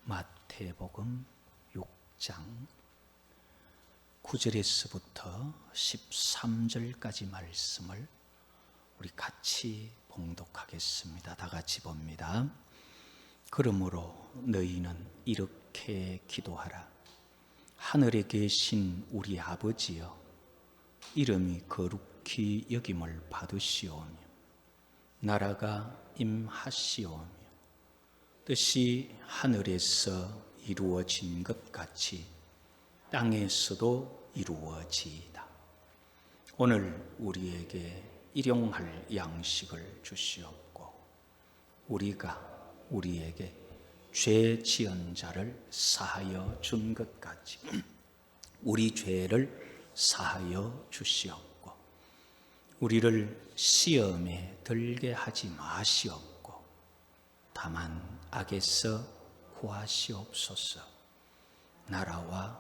마태복음 6장 9절에서부터 13절까지 말씀을 우리 같이 봉독하겠습니다. 다 같이 봅니다. 그러므로 너희는 이렇게 기도하라. 하늘에 계신 우리 아버지여, 이름이 거룩히 여김을 받으시오며 나라가 임하시오며 뜻이 하늘에서 이루어진 것 같이 땅에서도 이루어지이다. 오늘 우리에게 일용할 양식을 주시옵고 우리가 우리에게 죄 지은 자를 사하여 준 것 같이 우리 죄를 사하여 주시옵고 우리를 시험에 들게 하지 마시옵고 다만 악에서 구하시옵소서. 나라와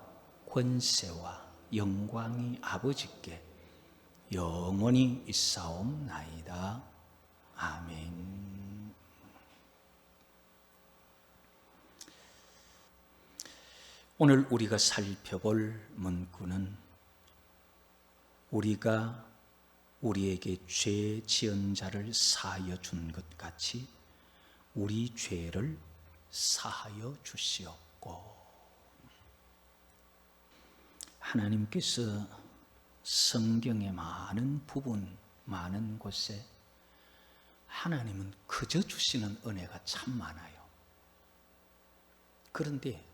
권세와 영광이 아버지께 영원히 있사옵나이다. 아멘. 오늘 우리가 살펴볼 문구는 우리가 우리에게 죄 지은 자를 사하여 준 것 같이 우리 죄를 사하여 주시옵고. 하나님께서 성경의 많은 부분, 많은 곳에 하나님은 그저 주시는 은혜가 참 많아요. 그런데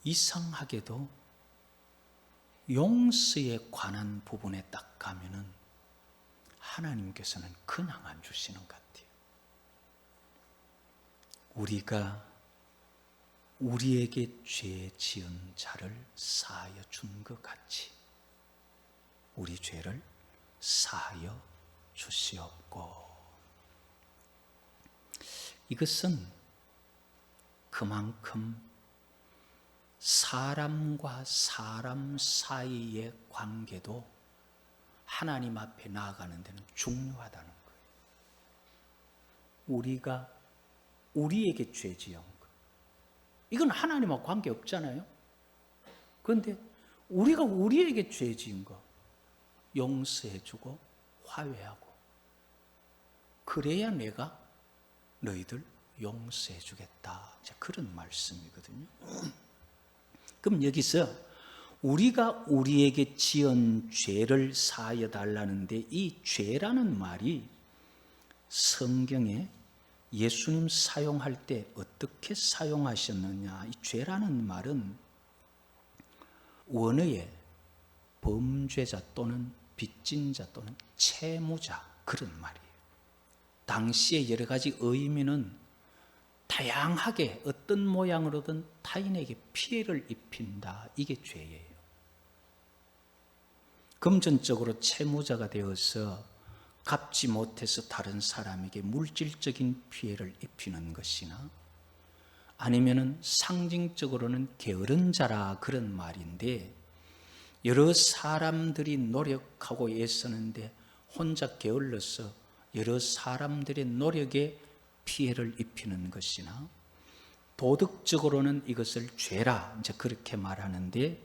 이상하게도 용서에 관한 부분에 딱 가면은 하나님께서는 그냥 안 주시는 것 같아요. 우리가 우리에게 죄 지은 자를 사하여 준 것 같이 우리 죄를 사하여 주시옵고. 이것은 그만큼 사람과 사람 사이의 관계도 하나님 앞에 나아가는 데는 중요하다는 거예요. 우리가 우리에게 죄 지은 것, 이건 하나님하고 관계 없잖아요. 그런데 우리가 우리에게 죄 지은 것 용서해주고 화해하고 그래야 내가 너희들 용서해주겠다, 그런 말씀이거든요. 그럼 여기서 우리가 우리에게 지은 죄를 사하여 달라는데 이 죄라는 말이 성경에 예수님 사용할 때 어떻게 사용하셨느냐. 이 죄라는 말은 원어에 범죄자 또는 빚진 자 또는 채무자, 그런 말이에요. 당시에 여러 가지 의미는 다양하게 어떤 모양으로든 타인에게 피해를 입힌다, 이게 죄예요. 금전적으로 채무자가 되어서 갚지 못해서 다른 사람에게 물질적인 피해를 입히는 것이나 아니면은 상징적으로는 게으른 자라, 그런 말인데 여러 사람들이 노력하고 애쓰는데 혼자 게을러서 여러 사람들의 노력에 피해를 입히는 것이나 도덕적으로는 이것을 죄라, 그렇게 말하는데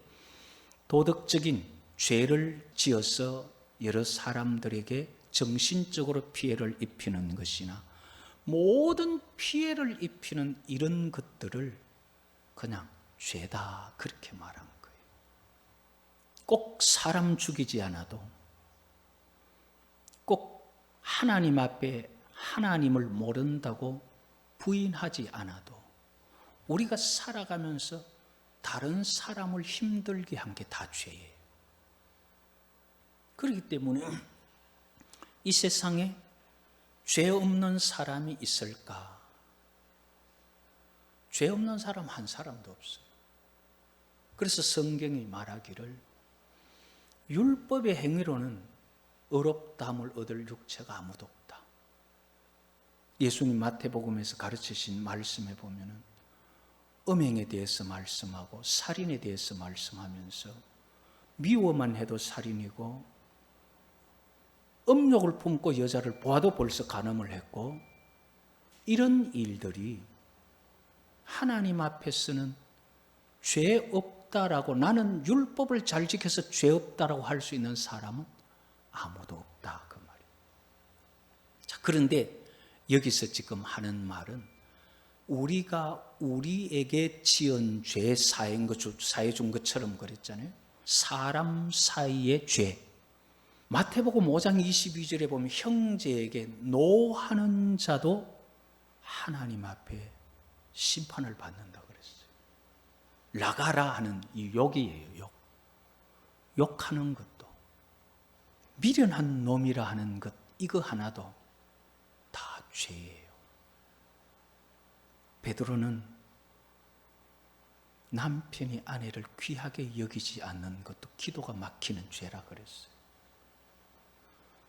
도덕적인 죄를 지어서 여러 사람들에게 정신적으로 피해를 입히는 것이나 모든 피해를 입히는 이런 것들을 그냥 죄다, 그렇게 말한 거예요. 꼭 사람 죽이지 않아도, 꼭 하나님 앞에 하나님을 모른다고 부인하지 않아도 우리가 살아가면서 다른 사람을 힘들게 한 게 다 죄예요. 그렇기 때문에 이 세상에 죄 없는 사람이 있을까? 죄 없는 사람 한 사람도 없어요. 그래서 성경이 말하기를 율법의 행위로는 의롭다함을 얻을 육체가 아무도 없다. 예수님 마태복음에서 가르치신 말씀에 보면은 음행에 대해서 말씀하고 살인에 대해서 말씀하면서 미워만 해도 살인이고 음욕을 품고 여자를 보아도 벌써 간음을 했고 이런 일들이 하나님 앞에서는 죄 없다라고, 나는 율법을 잘 지켜서 죄 없다라고 할 수 있는 사람은 아무도 없다, 그 말이에요. 자, 그런데 여기서 지금 하는 말은 우리가 우리에게 지은 죄 사해 준 것처럼 그랬잖아요. 사람 사이의 죄. 마태복음 5장 22절에 보면 형제에게 노하는 자도 하나님 앞에 심판을 받는다 그랬어요. 라가라 하는 이 욕이에요. 욕하는 것도, 미련한 놈이라 하는 것, 이거 하나도 다 죄예요. 베드로는 남편이 아내를 귀하게 여기지 않는 것도 기도가 막히는 죄라 그랬어요.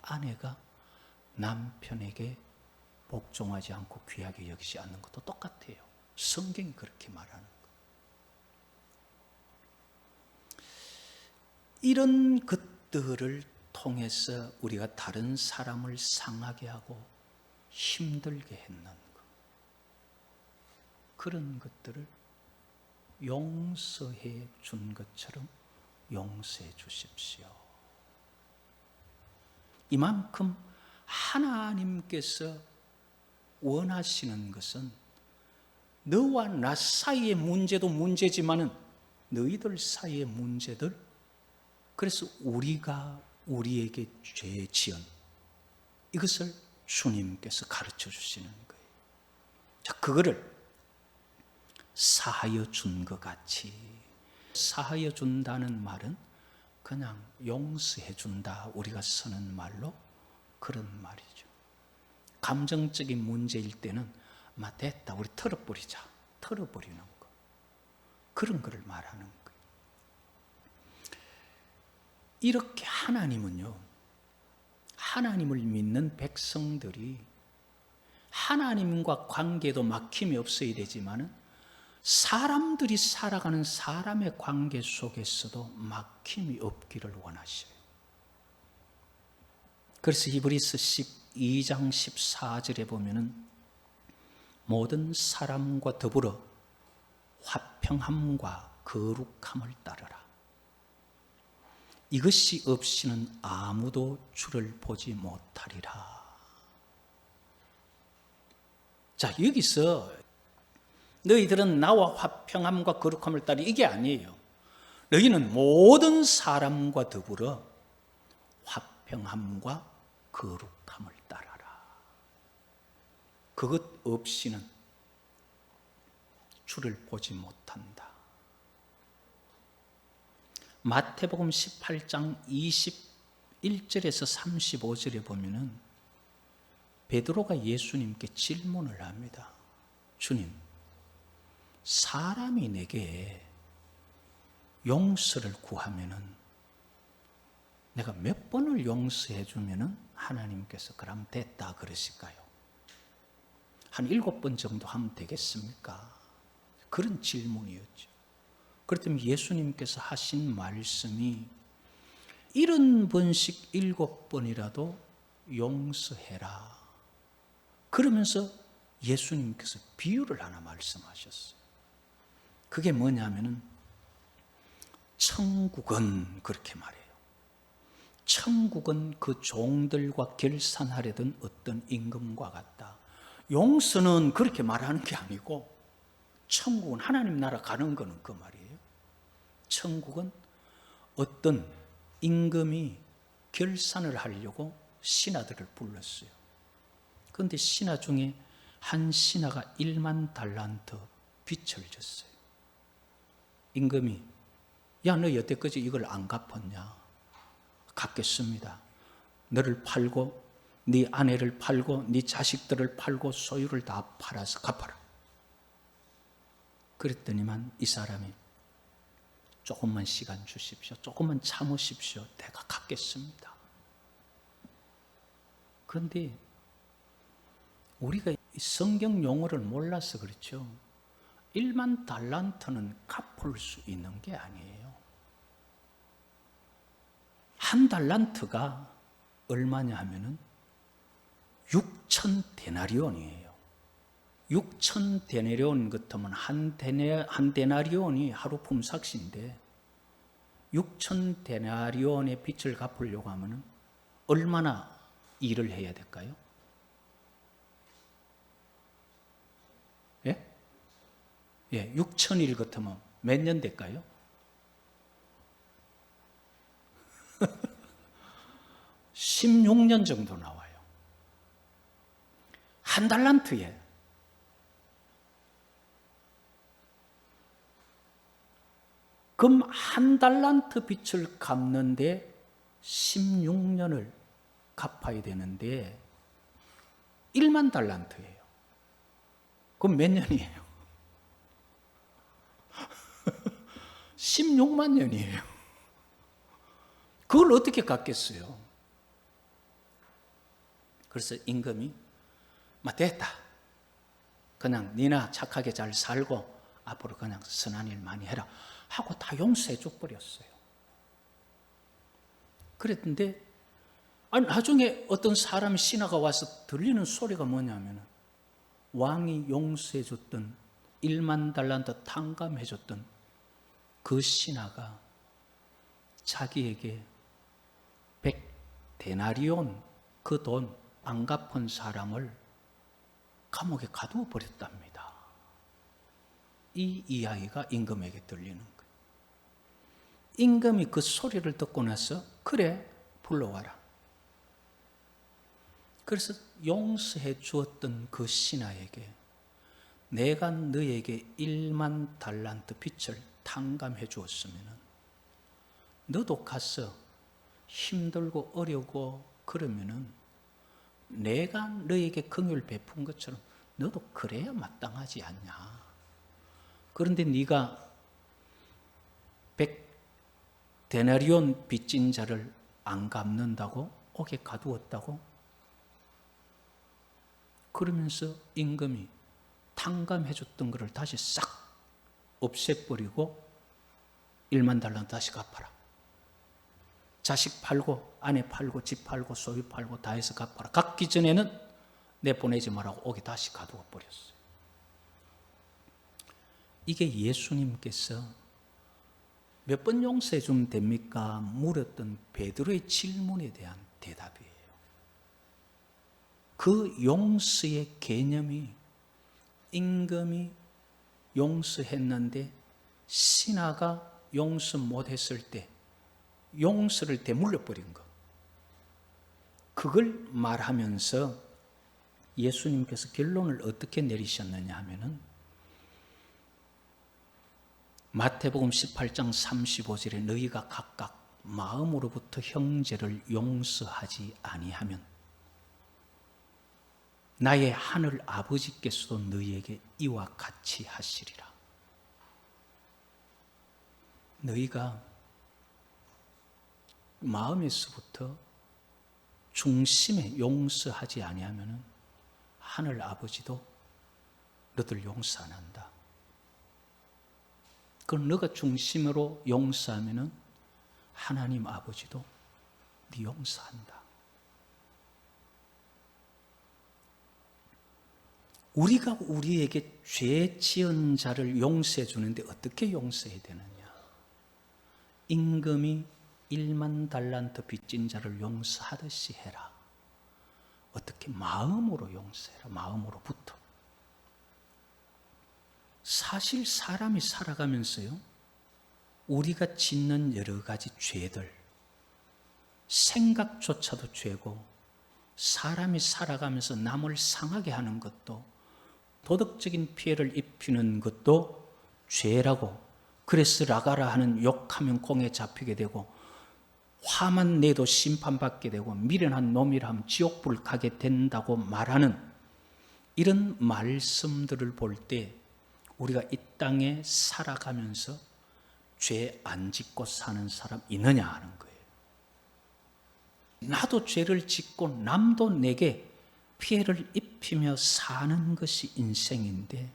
아내가 남편에게 복종하지 않고 귀하게 여기지 않는 것도 똑같아요. 성경이 그렇게 말하는 것. 이런 것들을 통해서 우리가 다른 사람을 상하게 하고 힘들게 했는 것, 그런 것들을 용서해 준 것처럼 용서해 주십시오. 이만큼 하나님께서 원하시는 것은 너와 나 사이의 문제도 문제지만은 너희들 사이의 문제들, 그래서 우리가 우리에게 죄 지은 이것을 주님께서 가르쳐 주시는 거예요. 자, 그거를 사하여 준 것 같이, 사하여 준다는 말은 그냥 용서해 준다, 우리가 쓰는 말로 그런 말이죠. 감정적인 문제일 때는 됐다, 우리 털어버리자, 털어버리는 거, 그런 거를 말하는 거예요. 이렇게 하나님은요, 하나님을 믿는 백성들이 하나님과 관계도 막힘이 없어야 되지만은 사람들이 살아가는 사람의 관계 속에서도 막힘이 없기를 원하셔요. 그래서 히브리서 12장 14절에 보면은 모든 사람과 더불어 화평함과 거룩함을 따르라. 이것이 없이는 아무도 주를 보지 못하리라. 자, 여기서 너희들은 나와 화평함과 거룩함을 따르라, 이게 아니에요. 너희는 모든 사람과 더불어 화평함과 거룩함을 따라라. 그것 없이는 주를 보지 못한다. 마태복음 18장 21절에서 35절에 보면은 베드로가 예수님께 질문을 합니다. 주님, 사람이 내게 용서를 구하면은 내가 몇 번을 용서해 주면은 하나님께서 그럼 됐다 그러실까요? 한 7번 정도 하면 되겠습니까? 그런 질문이었죠. 그렇다면 예수님께서 하신 말씀이 70번씩 7번이라도 용서해라. 그러면서 예수님께서 비유를 하나 말씀하셨어요. 그게 뭐냐면은 천국은, 그렇게 말해요. 천국은 그 종들과 결산하려던 어떤 임금과 같다. 용서는 그렇게 말하는 게 아니고 천국은, 하나님 나라 가는 거는 그 말이에요. 천국은 어떤 임금이 결산을 하려고 신하들을 불렀어요. 그런데 신하 중에 한 신하가 1만 달란트 빚을 졌어요. 임금이, 야, 너 여태까지 이걸 안 갚았냐? 갚겠습니다. 너를 팔고 네 아내를 팔고 네 자식들을 팔고 소유를 다 팔아서 갚아라. 그랬더니만 이 사람이 조금만 시간 주십시오. 조금만 참으십시오. 내가 갚겠습니다. 그런데 우리가 성경 용어를 몰라서 그렇죠. 1만 달란트는 갚을 수 있는 게 아니에요. 한 달란트가 얼마냐 하면은 6,000 데나리온이에요. 6천 데나리온 같으면 한 데나리온이 하루 품삯인데 6천 데나리온의 빚을 갚으려고 하면 얼마나 일을 해야 될까요? 예? 예, 6천일 같으면 몇 년 될까요? 16년 정도 나와요. 한 달란트에. 그럼 한 달란트 빚을 갚는데 16년을 갚아야 되는데 1만 달란트예요. 그럼 몇 년이에요? 16만 년이에요. 그걸 어떻게 갚겠어요? 그래서 임금이 됐다. 그냥 니나 착하게 잘 살고 앞으로 그냥 선한 일 많이 해라 하고 다 용서해 줘 버렸어요. 그랬는데 나중에 어떤 사람이 신하가 와서 들리는 소리가 뭐냐면 왕이 용서해 줬던 1만 달란트 탕감해 줬던 그 신하가 자기에게 100데나리온 그 돈 안 갚은 사람을 감옥에 가두어 버렸답니다. 이 이야기가 임금에게 들리는 거예요. 임금이 그 소리를 듣고 나서 그래 불러와라. 그래서 용서해 주었던 그 신하에게 내가 너에게 1만 달란트 빚을 탕감해 주었으면 너도 가서 힘들고 어려고 그러면은 내가 너에게 긍휼 베푼 것처럼 너도 그래야 마땅하지 않냐. 그런데 네가 100데나리온 빚진 자를 안 갚는다고 옥에 가두었다고? 그러면서 임금이 탕감해 줬던 것을 다시 싹 없애버리고 1만 달란트 다시 갚아라. 자식 팔고 아내 팔고 집 팔고 소유 팔고 다 해서 갚아라. 갚기 전에는 내보내지 말라고 옥에 다시 가두어 버렸어요. 이게 예수님께서 몇 번 용서해 주면 됩니까? 물었던 베드로의 질문에 대한 대답이에요. 그 용서의 개념이 임금이 용서했는데 신하가 용서 못했을 때 용서를 되물려 버린 것. 그걸 말하면서 예수님께서 결론을 어떻게 내리셨느냐 하면은 마태복음 18장 35절에 너희가 각각 마음으로부터 형제를 용서하지 아니하면 나의 하늘 아버지께서도 너희에게 이와 같이 하시리라. 너희가 마음에서부터 중심에 용서하지 아니하면 하늘 아버지도 너들 용서 안 한다. 그럼 너가 중심으로 용서하면 하나님 아버지도 네 용서한다. 우리가 우리에게 죄 지은 자를 용서해 주는데 어떻게 용서해야 되느냐? 임금이 1만 달란트 빚진 자를 용서하듯이 해라. 어떻게? 마음으로 용서해라. 마음으로부터. 사실 사람이 살아가면서요, 우리가 짓는 여러 가지 죄들, 생각조차도 죄고, 사람이 살아가면서 남을 상하게 하는 것도, 도덕적인 피해를 입히는 것도 죄라고, 그래서 라가라 하는 욕하면 공에 잡히게 되고, 화만 내도 심판받게 되고 미련한 놈이라 하면 지옥불 가게 된다고 말하는 이런 말씀들을 볼 때 우리가 이 땅에 살아가면서 죄 안 짓고 사는 사람 있느냐 하는 거예요. 나도 죄를 짓고 남도 내게 피해를 입히며 사는 것이 인생인데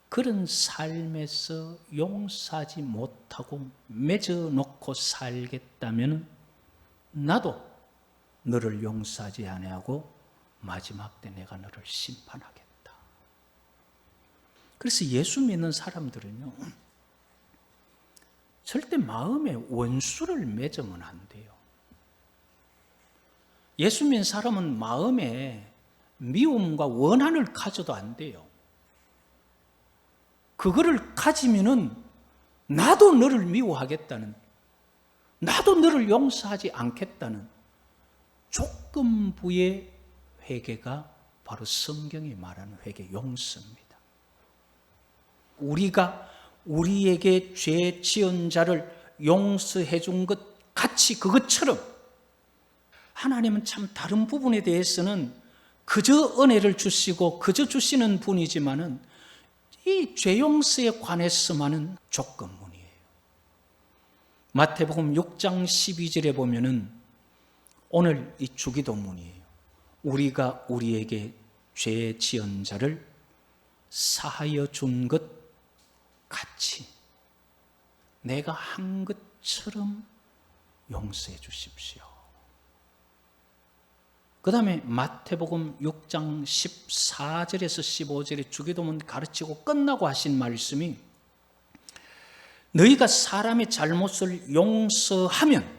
그런 삶에서 용서하지 못하고 맺어놓고 살겠다면 나도 너를 용서하지 아니하고 마지막 때 내가 너를 심판하겠다. 그래서 예수 믿는 사람들은요, 절대 마음에 원수를 맺으면 안 돼요. 예수 믿는 사람은 마음에 미움과 원한을 가져도 안 돼요. 그거를 가지면은 나도 너를 미워하겠다는, 나도 너를 용서하지 않겠다는 조건부의 회개가 바로 성경이 말하는 회개, 용서입니다. 우리가 우리에게 죄 지은 자를 용서해 준 것 같이 그것처럼 하나님은 참 다른 부분에 대해서는 그저 은혜를 주시고 그저 주시는 분이지만은 이 죄 용서에 관해서만은 조건문이에요. 마태복음 6장 12절에 보면은 오늘 이 주기도문이에요. 우리가 우리에게 죄 지은 자를 사하여 준 것 같이 내가 한 것처럼 용서해 주십시오. 그 다음에 마태복음 6장 14절에서 15절에 주기도문 가르치고 끝나고 하신 말씀이 너희가 사람의 잘못을 용서하면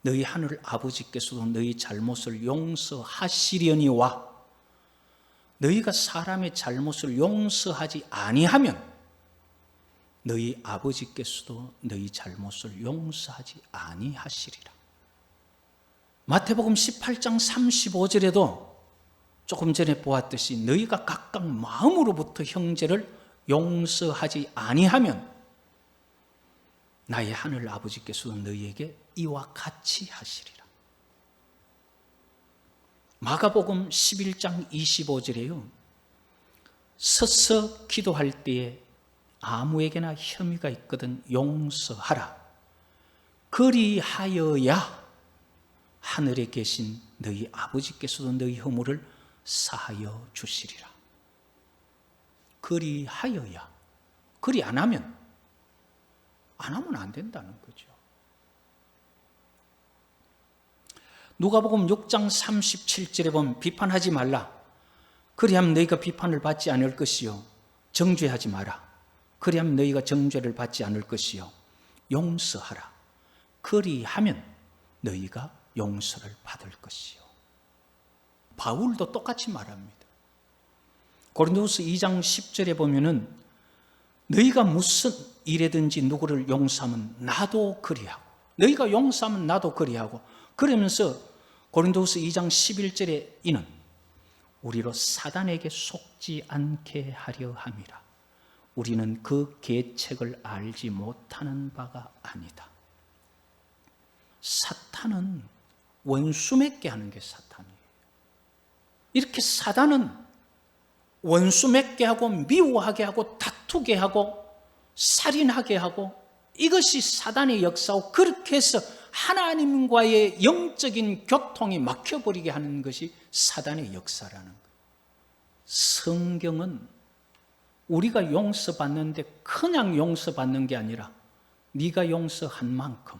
너희 하늘 아버지께서도 너희 잘못을 용서하시려니와 너희가 사람의 잘못을 용서하지 아니하면 너희 아버지께서도 너희 잘못을 용서하지 아니하시리라. 마태복음 18장 35절에도 조금 전에 보았듯이 너희가 각각 마음으로부터 형제를 용서하지 아니하면 나의 하늘 아버지께서도 너희에게 이와 같이 하시리라. 마가복음 11장 25절에요. 서서 기도할 때에 아무에게나 혐의가 있거든 용서하라. 그리하여야 하늘에 계신 너희 아버지께서도 너희 허물을 사하여 주시리라. 그리하여야. 그리 안 하면 안 된다는 거죠. 누가복음 6장 37절에 보면 비판하지 말라. 그리하면 너희가 비판을 받지 않을 것이요. 정죄하지 마라. 그리하면 너희가 정죄를 받지 않을 것이요. 용서하라. 그리하면 너희가 용서를 받을 것이요. 바울도 똑같이 말합니다. 고린도후서 2장 10절에 보면은 너희가 무슨 일에든지 누구를 용서하면 나도 그리하고 너희가 용서하면 나도 그리하고 그러면서 고린도후서 2장 11절에 이는 우리로 사단에게 속지 않게 하려 함이라. 우리는 그 계책을 알지 못하는 바가 아니다. 사탄은 원수 맺게 하는 게 사탄이에요. 이렇게 사단은 원수 맺게 하고 미워하게 하고 다투게 하고 살인하게 하고 이것이 사단의 역사고 그렇게 해서 하나님과의 영적인 교통이 막혀버리게 하는 것이 사단의 역사라는 거예요. 성경은 우리가 용서받는데 그냥 용서받는 게 아니라 네가 용서한 만큼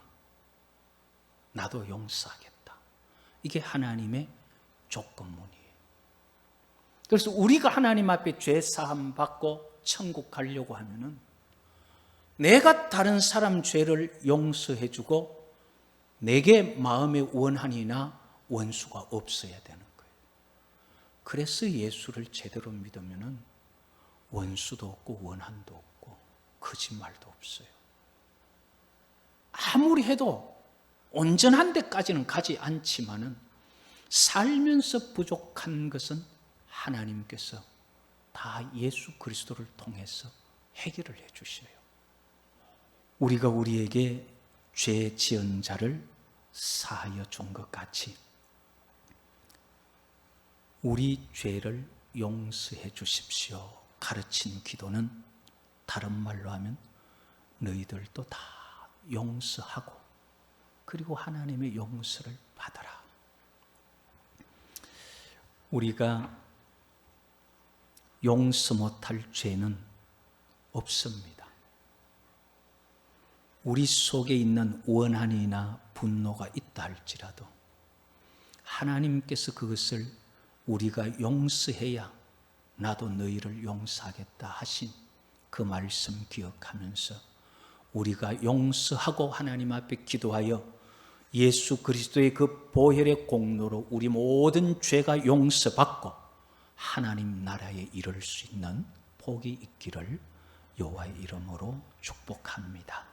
나도 용서하겠다. 이게 하나님의 조건문이에요. 그래서 우리가 하나님 앞에 죄 사함 받고 천국 가려고 하면은 내가 다른 사람 죄를 용서해 주고 내게 마음의 원한이나 원수가 없어야 되는 거예요. 그래서 예수를 제대로 믿으면은 원수도 없고 원한도 없고 거짓말도 없어요. 아무리 해도 온전한 데까지는 가지 않지만은 살면서 부족한 것은 하나님께서 다 예수 그리스도를 통해서 해결을 해 주셔요. 우리가 우리에게 죄 지은 자를 사하여 준 것 같이 우리 죄를 용서해 주십시오. 가르친 기도는 다른 말로 하면 너희들도 다 용서하고 그리고 하나님의 용서를 받아라. 우리가 용서 못할 죄는 없습니다. 우리 속에 있는 원한이나 분노가 있다 할지라도 하나님께서 그것을 우리가 용서해야 나도 너희를 용서하겠다 하신 그 말씀 기억하면서 우리가 용서하고 하나님 앞에 기도하여 예수 그리스도의 그 보혈의 공로로 우리 모든 죄가 용서받고 하나님 나라에 이를 수 있는 복이 있기를 여호와의 이름으로 축복합니다.